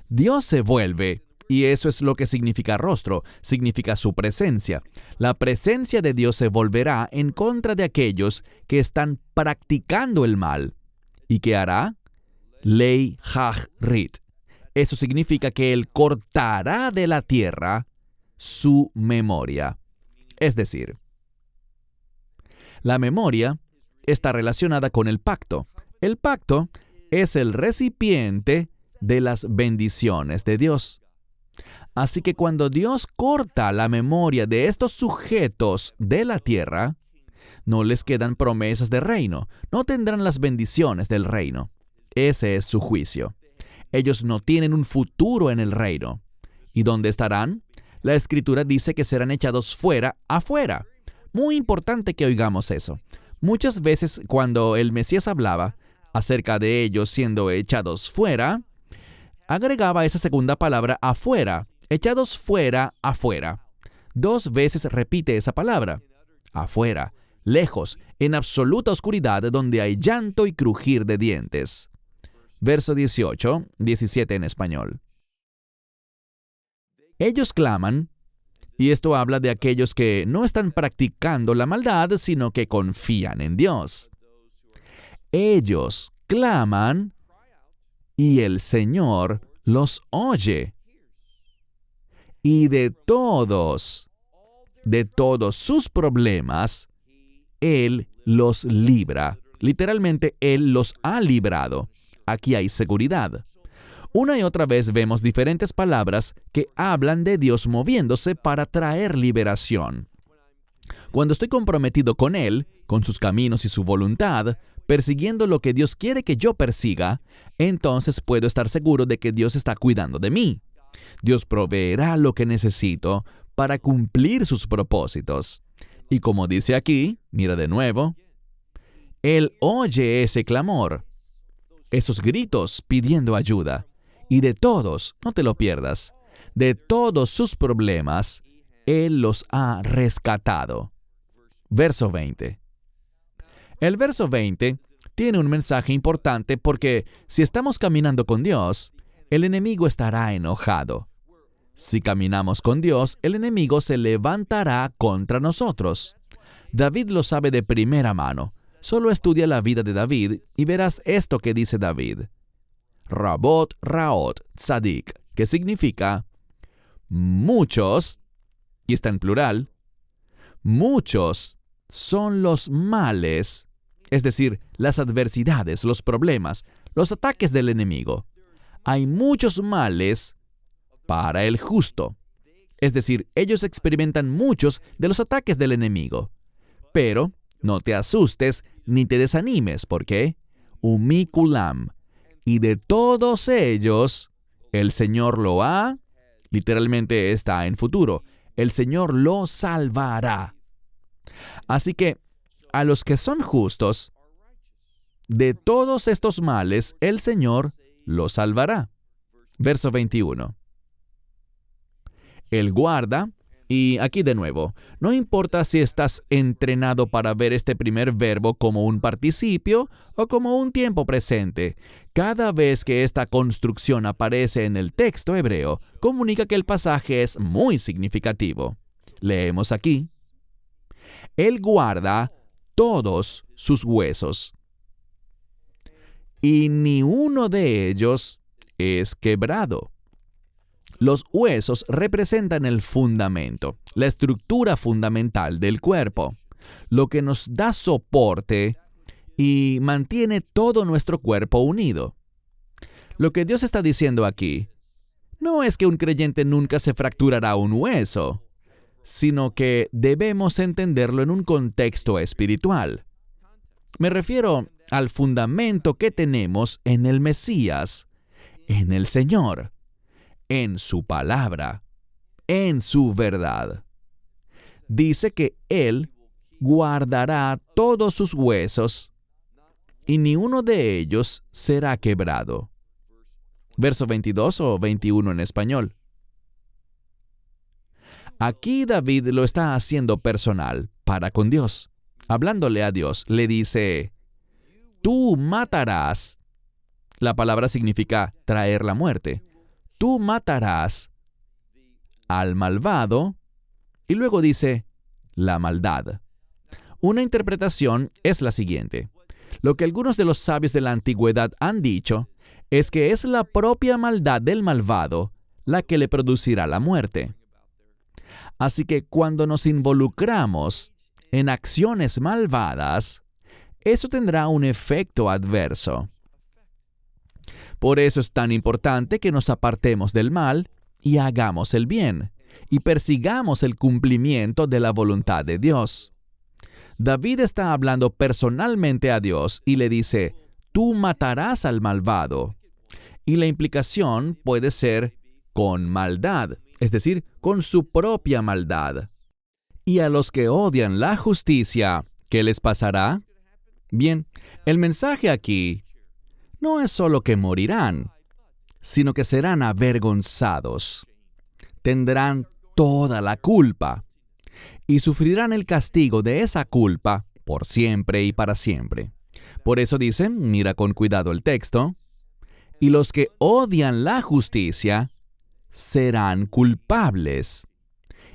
Dios se vuelve, y eso es lo que significa rostro, significa su presencia. La presencia de Dios se volverá en contra de aquellos que están practicando el mal. ¿Y qué hará? Lei hachrit. Eso significa que Él cortará de la tierra su memoria. Es decir, la memoria está relacionada con el pacto. El pacto es el recipiente de las bendiciones de Dios. Así que cuando Dios corta la memoria de estos sujetos de la tierra, no les quedan promesas de reino, no tendrán las bendiciones del reino. Ese es su juicio. Ellos no tienen un futuro en el reino. ¿Y dónde estarán? La Escritura dice que serán echados fuera, afuera. Muy importante que oigamos eso. Muchas veces cuando el Mesías hablaba acerca de ellos siendo echados fuera, agregaba esa segunda palabra afuera, echados fuera, afuera. 2 veces repite esa palabra, afuera, lejos, en absoluta oscuridad donde hay llanto y crujir de dientes. Verso 18, 17 en español. Ellos claman, y esto habla de aquellos que no están practicando la maldad, sino que confían en Dios. Ellos claman y el Señor los oye. Y de todos sus problemas, Él los libra. Literalmente, Él los ha librado. Aquí hay seguridad. Una y otra vez vemos diferentes palabras que hablan de Dios moviéndose para traer liberación. Cuando estoy comprometido con Él, con sus caminos y su voluntad, persiguiendo lo que Dios quiere que yo persiga, entonces puedo estar seguro de que Dios está cuidando de mí. Dios proveerá lo que necesito para cumplir sus propósitos. Y como dice aquí, mira de nuevo, Él oye ese clamor, esos gritos pidiendo ayuda. Y de todos, no te lo pierdas, de todos sus problemas, Él los ha rescatado. Verso 20. El verso 20 tiene un mensaje importante porque si estamos caminando con Dios, el enemigo estará enojado. Si caminamos con Dios, el enemigo se levantará contra nosotros. David lo sabe de primera mano. Solo estudia la vida de David y verás esto que dice David. Rabot Raot Tzadik, que significa muchos, y está en plural, muchos son los males, es decir, las adversidades, los problemas, los ataques del enemigo. Hay muchos males para el justo. Es decir, ellos experimentan muchos de los ataques del enemigo. Pero no te asustes ni te desanimes, porque umikulam, y de todos ellos, el Señor lo ha, literalmente está en futuro, el Señor lo salvará. Así que, a los que son justos, de todos estos males, el Señor los salvará. Verso 21. Él guarda, y aquí de nuevo, no importa si estás entrenado para ver este primer verbo como un participio o como un tiempo presente. Cada vez que esta construcción aparece en el texto hebreo, comunica que el pasaje es muy significativo. Leemos aquí. Él guarda todos sus huesos, y ni uno de ellos es quebrado. Los huesos representan el fundamento, la estructura fundamental del cuerpo, lo que nos da soporte y mantiene todo nuestro cuerpo unido. Lo que Dios está diciendo aquí no es que un creyente nunca se fracturará un hueso, sino que debemos entenderlo en un contexto espiritual. Me refiero al fundamento que tenemos en el Mesías, en el Señor. en su palabra, en su verdad. Dice que Él guardará todos sus huesos y ni uno de ellos será quebrado. Verso 22 o 21 en español. Aquí David lo está haciendo personal para con Dios. Hablándole a Dios, le dice, tú matarás. La palabra significa traer la muerte. Tú matarás al malvado. Y luego dice, la maldad. Una interpretación es la siguiente. Lo que algunos de los sabios de la antigüedad han dicho es que es la propia maldad del malvado la que le producirá la muerte. Así que cuando nos involucramos en acciones malvadas, eso tendrá un efecto adverso. Por eso es tan importante que nos apartemos del mal y hagamos el bien, y persigamos el cumplimiento de la voluntad de Dios. David está hablando personalmente a Dios y le dice, tú matarás al malvado. Y la implicación puede ser con maldad, es decir, con su propia maldad. Y a los que odian la justicia, ¿qué les pasará? Bien, el mensaje aquí no es solo que morirán, sino que serán avergonzados. Tendrán toda la culpa y sufrirán el castigo de esa culpa por siempre y para siempre. Por eso dice, mira con cuidado el texto, y los que odian la justicia serán culpables.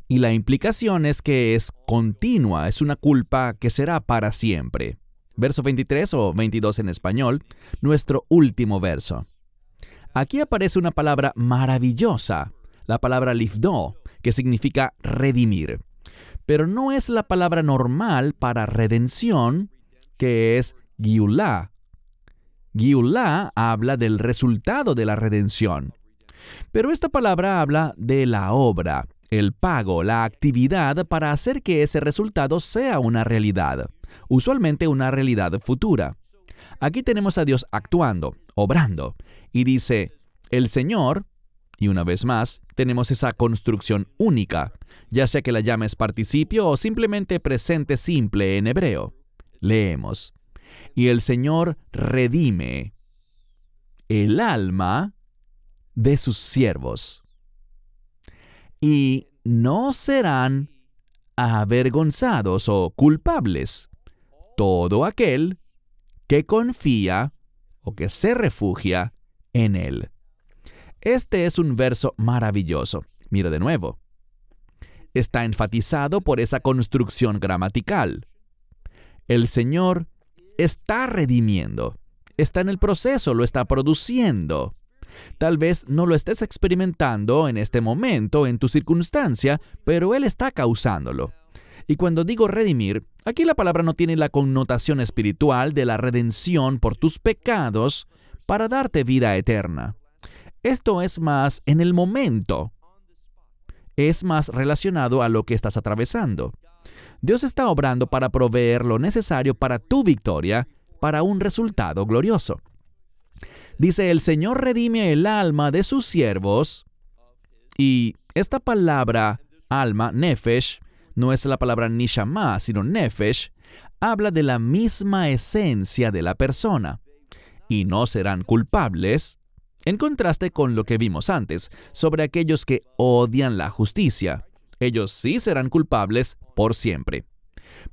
Y la implicación es que es continua, es una culpa que será para siempre. Verso 23 o 22 en español, nuestro último verso. Aquí aparece una palabra maravillosa, la palabra lifdó, que significa redimir. Pero no es la palabra normal para redención, que es giulá. Giulá habla del resultado de la redención. Pero esta palabra habla de la obra, el pago, la actividad para hacer que ese resultado sea una realidad, usualmente una realidad futura. Aquí tenemos a Dios actuando, obrando, y dice, el Señor, y una vez más, tenemos esa construcción única, ya sea que la llames participio o simplemente presente simple en hebreo. Leemos, y el Señor redime el alma de sus siervos, y no serán avergonzados o culpables todo aquel que confía o que se refugia en Él. Este es un verso maravilloso. Mira de nuevo. Está enfatizado por esa construcción gramatical. El Señor está redimiendo. Está en el proceso, lo está produciendo. Tal vez no lo estés experimentando en este momento, en tu circunstancia, pero Él está causándolo. Y cuando digo redimir, aquí la palabra no tiene la connotación espiritual de la redención por tus pecados para darte vida eterna. Esto es más en el momento. Es más relacionado a lo que estás atravesando. Dios está obrando para proveer lo necesario para tu victoria, para un resultado glorioso. Dice, el Señor redime el alma de sus siervos, y esta palabra, alma, nefesh, no es la palabra nishama, sino nefesh, habla de la misma esencia de la persona, y no serán culpables, en contraste con lo que vimos antes, sobre aquellos que odian la justicia. Ellos sí serán culpables por siempre.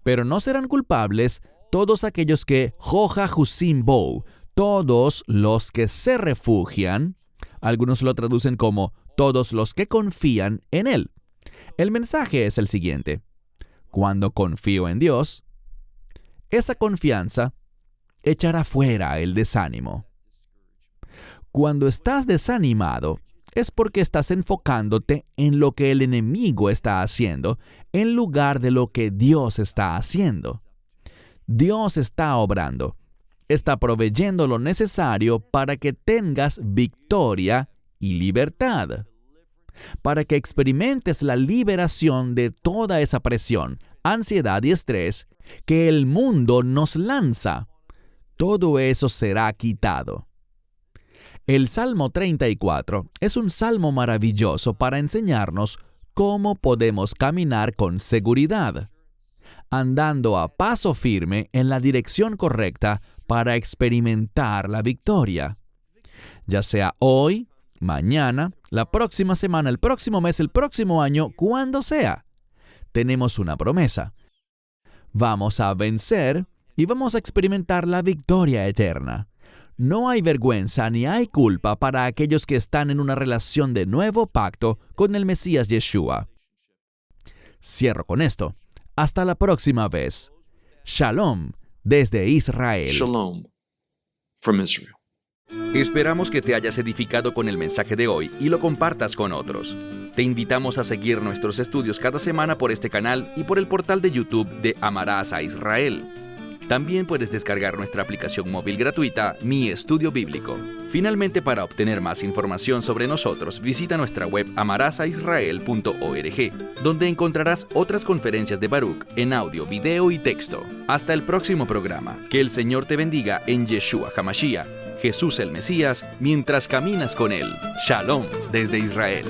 Pero no serán culpables todos aquellos que joja husim bo, todos los que se refugian, algunos lo traducen como todos los que confían en Él. El mensaje es el siguiente. Cuando confío en Dios, esa confianza echará fuera el desánimo. Cuando estás desanimado, es porque estás enfocándote en lo que el enemigo está haciendo, en lugar de lo que Dios está haciendo. Dios está obrando. Está proveyendo lo necesario para que tengas victoria y libertad, para que experimentes la liberación de toda esa presión, ansiedad y estrés que el mundo nos lanza. Todo eso será quitado. El Salmo 34 es un salmo maravilloso para enseñarnos cómo podemos caminar con seguridad, andando a paso firme en la dirección correcta para experimentar la victoria. Ya sea hoy, mañana, la próxima semana, el próximo mes, el próximo año, cuando sea. Tenemos una promesa. Vamos a vencer y vamos a experimentar la victoria eterna. No hay vergüenza ni hay culpa para aquellos que están en una relación de nuevo pacto con el Mesías Yeshua. Cierro con esto. Hasta la próxima vez. Shalom desde Israel. Shalom from Israel. Esperamos que te hayas edificado con el mensaje de hoy y lo compartas con otros. Te invitamos a seguir nuestros estudios cada semana por este canal y por el portal de YouTube de Amarás a Israel. También puedes descargar nuestra aplicación móvil gratuita, Mi Estudio Bíblico. Finalmente, para obtener más información sobre nosotros, visita nuestra web amarasaisrael.org, donde encontrarás otras conferencias de Baruch en audio, video y texto. Hasta el próximo programa. Que el Señor te bendiga en Yeshua HaMashiach, Jesús el Mesías, mientras caminas con Él. Shalom desde Israel.